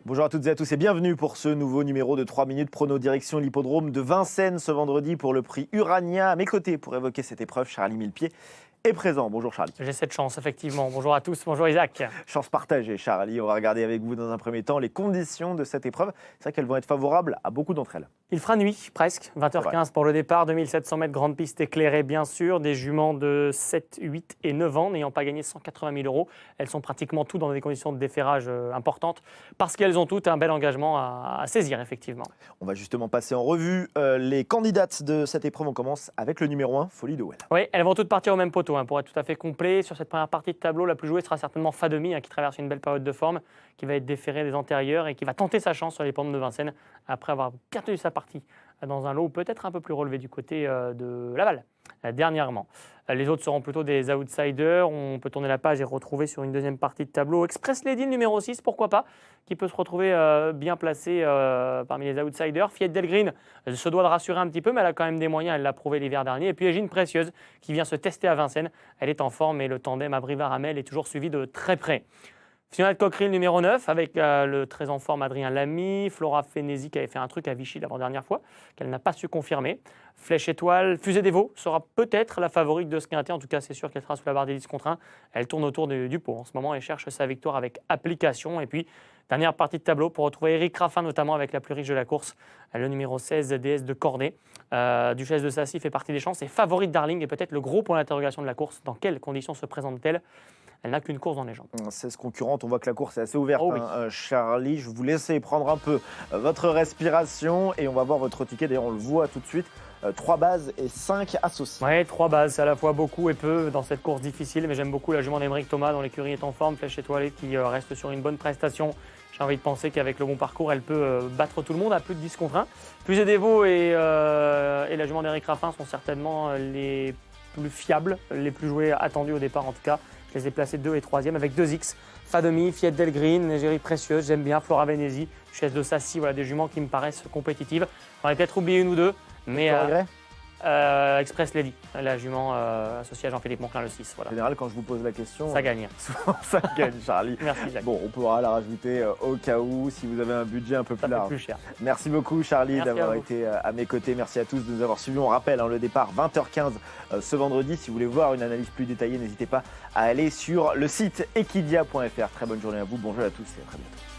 Bonjour à toutes et à tous et bienvenue pour ce nouveau numéro de 3 minutes prono direction l'hippodrome de Vincennes ce vendredi pour le prix Urania. À mes côtés pour évoquer cette épreuve, Charlie Millepied est présent. Bonjour Charlie. J'ai cette chance, effectivement. Bonjour à tous, bonjour Isaac. Chance partagée Charlie. On va regarder avec vous dans un premier temps les conditions de cette épreuve. C'est vrai qu'elles vont être favorables à beaucoup d'entre elles. Il fera nuit, presque, 20h15 pour le départ, 2700 mètres, grande piste éclairée bien sûr, des juments de 7, 8 et 9 ans n'ayant pas gagné 180 000 €. Elles sont pratiquement toutes dans des conditions de déferrage importantes parce qu'elles ont toutes un bel engagement à saisir effectivement. On va justement passer en revue les candidates de cette épreuve. On commence avec le numéro 1, Folie de Well. Oui, elles vont toutes partir au même poteau pour être tout à fait complet. Sur cette première partie de tableau, la plus jouée sera certainement Fademi qui traverse une belle période de forme, qui va être déféré des antérieurs et qui va tenter sa chance sur les pentes de Vincennes après avoir bien tenu sa partie dans un lot peut-être un peu plus relevé du côté de Laval dernièrement. Les autres seront plutôt des outsiders. On peut tourner la page et retrouver sur une deuxième partie de tableau Express Lady, le numéro 6, pourquoi pas, qui peut se retrouver bien placé parmi les outsiders. Fiat Delgreen se doit de rassurer un petit peu, mais elle a quand même des moyens, elle l'a prouvé l'hiver dernier. Et puis Égine Précieuse qui vient se tester à Vincennes. Elle est en forme et le tandem Abrivard-Hamel est toujours suivi de très près. Finale de Coqueril numéro 9 avec le très en forme Adrien Lamy, Flora Fénésie qui avait fait un truc à Vichy l'avant-dernière fois, qu'elle n'a pas su confirmer. Flèche Étoile, Fusée des Veaux sera peut-être la favorite de ce quintet, en tout cas c'est sûr qu'elle sera sous la barre des 10 contre 1. Elle tourne autour du pot en ce moment et cherche sa victoire avec application. Et puis, dernière partie de tableau pour retrouver Eric Raffin notamment avec la plus riche de la course, le numéro 16, DS de Corday. Duchesse de Sassy fait partie des chances et favorite Darling est peut-être le gros point d'interrogation de la course. Dans quelles conditions se présente-t-elle ? Elle n'a qu'une course dans les jambes. 16 concurrentes, on voit que la course est assez ouverte. Oh oui. Charlie, je vais vous laisser prendre un peu votre respiration et on va voir votre ticket. D'ailleurs, on le voit tout de suite. 3 bases et 5 associés. Oui, 3 bases, c'est à la fois beaucoup et peu dans cette course difficile. Mais j'aime beaucoup la jument d'Émeric Thomas dont l'écurie est en forme. Flèche étoilée qui reste sur une bonne prestation. J'ai envie de penser qu'avec le bon parcours, elle peut battre tout le monde à plus de 10 contre 1. Fusée des Veaux et la jument d'Éric Raffin sont certainement les plus fiables, les plus jouées attendues au départ en tout cas. Je les ai placés 2 et 3e avec 2X. Fademi, Fiat Delgreen, Égérie Précieuse, j'aime bien Flora Vénésie, Duchesse de Sassy, voilà des juments qui me paraissent compétitives. J'en ai peut-être oublié une ou deux, mais Express Lady, la jument associée à Jean-Philippe Monclin le 6. Voilà. En général, quand je vous pose la question, Ça gagne. souvent ça gagne, Charlie. Merci Jacques. Bon, on pourra la rajouter au cas où, si vous avez un budget un peu Ça plus fait large. plus cher. Merci beaucoup, Charlie, Merci d'avoir à vous. été à mes côtés. Merci à tous de nous avoir suivis. On rappelle le départ 20h15 ce vendredi. Si vous voulez voir une analyse plus détaillée, n'hésitez pas à aller sur le site equidia.fr. Très bonne journée à vous. Bonjour à tous et à très bientôt.